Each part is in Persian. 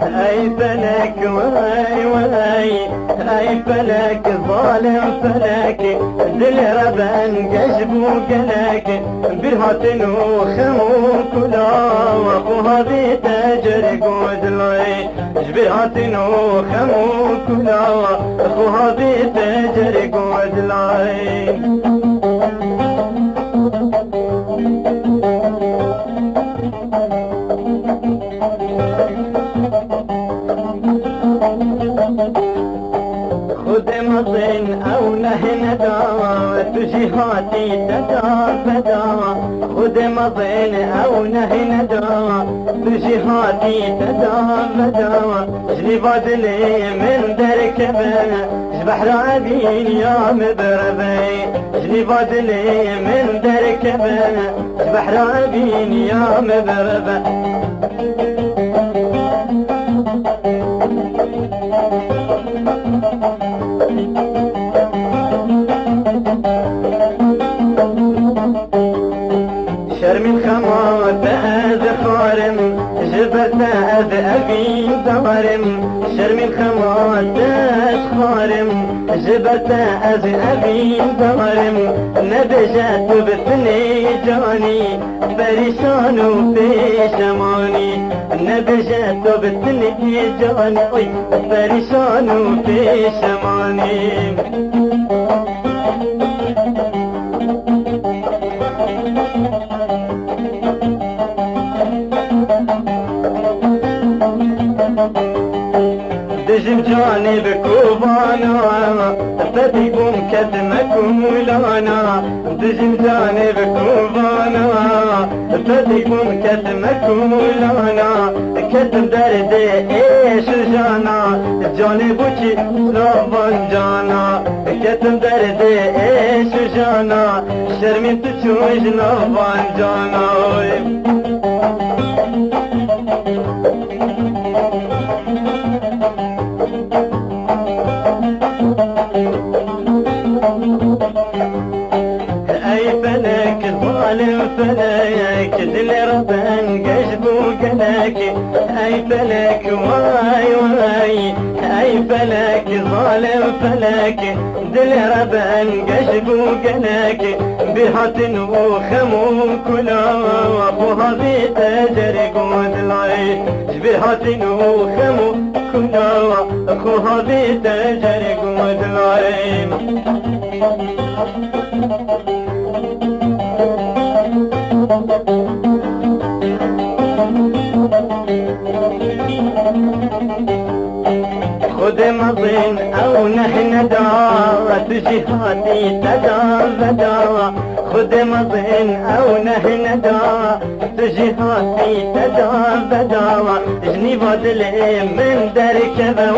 اي فلك واي واي، اي فلك ظالم فلك، دل ربن قشبو قلك، برهاتن وخمو كلا، واخو هذي تجر قود لاي، برهاتن وخمو كلا، واخو هذي تجر قود لاي. خذ مطن او نهن داوة جهاتي تتابدا، خذ مطن او نهن داوة جهاتي تتابدا، اجلي بادلي من دركبه بحر عبين يا مبربي، اجلي بادلي من دركبه بحر عبين يا مبربي. شرم الخمات أذ خارم، جبت أذ أبي دارم، شرم الخمات أذ خارم، جبت أذ أبي دارم، نبجت بثني جاني بريشان وبيشماني، نبجت بثني جاني بريشان وبيشماني. دجم جانب كوبانا فتيكم كتمكم ولانا، دجم جانب كوبانا فتيكم كتمكم ولانا، كتم درد ايش جانا جانب وشي رابان جانا، كتم درد ايش جانا شرمي تشوش رابان جانا. اي فلك ظالم فلك، دل ربن قشبو قلك، اي فلك واي واي، اي فلك ظالم فلك، دل ربن قشبو قلك، برهاتن وخمو كلا، واخو هذي تجر قود لاي، برهاتن وخمو كلا، واخو هذي تجر قود لاي. خذ مطن او نحن داوة جهاتي تدابدا، خذ مطن او نحن داوة جهاتي تدابدا، اجني بادلي من دركبه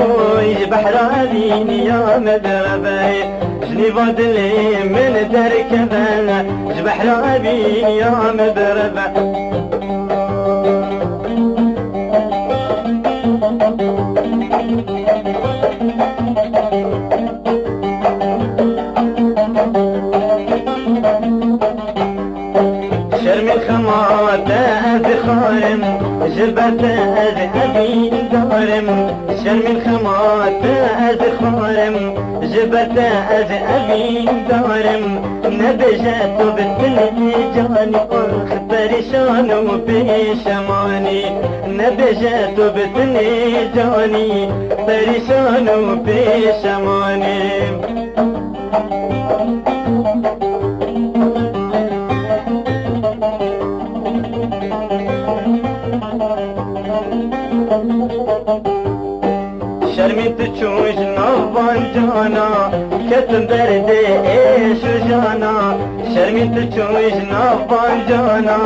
بحر عذين يا مدربي، اجني بادلي من دركبه بحر عذين يا مدربي. شرم الخمات أذ خارم، جبت أذ أبي دارم، شرم الخمات أذ خارم، جبت أذ أبي دارم، نبجت بالثلث جاني أخ بريشان وبيشماني، نبجت بالثلث جاني بريشان وبيشماني. شرمي تشوش نوبان جانا كتم درد ايش جانا، شرمي تشوش نوبان جانا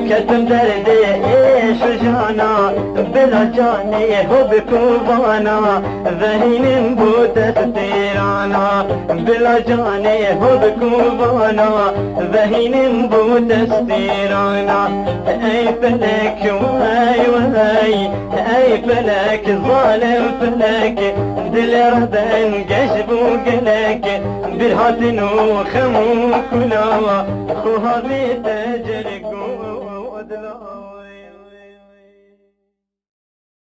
كتم درد ايش جانا، بلا جاني هو بكوبانا ذهين بوت ستيرانا، بلا جاني هو بكوبانا ذهين بوت ستيرانا. اي فلك واي واي، اي فلك ظالم فلك، دل ربن قشبو قلك، برهاتن وخمو كلا، خو هذي تجري قود لا.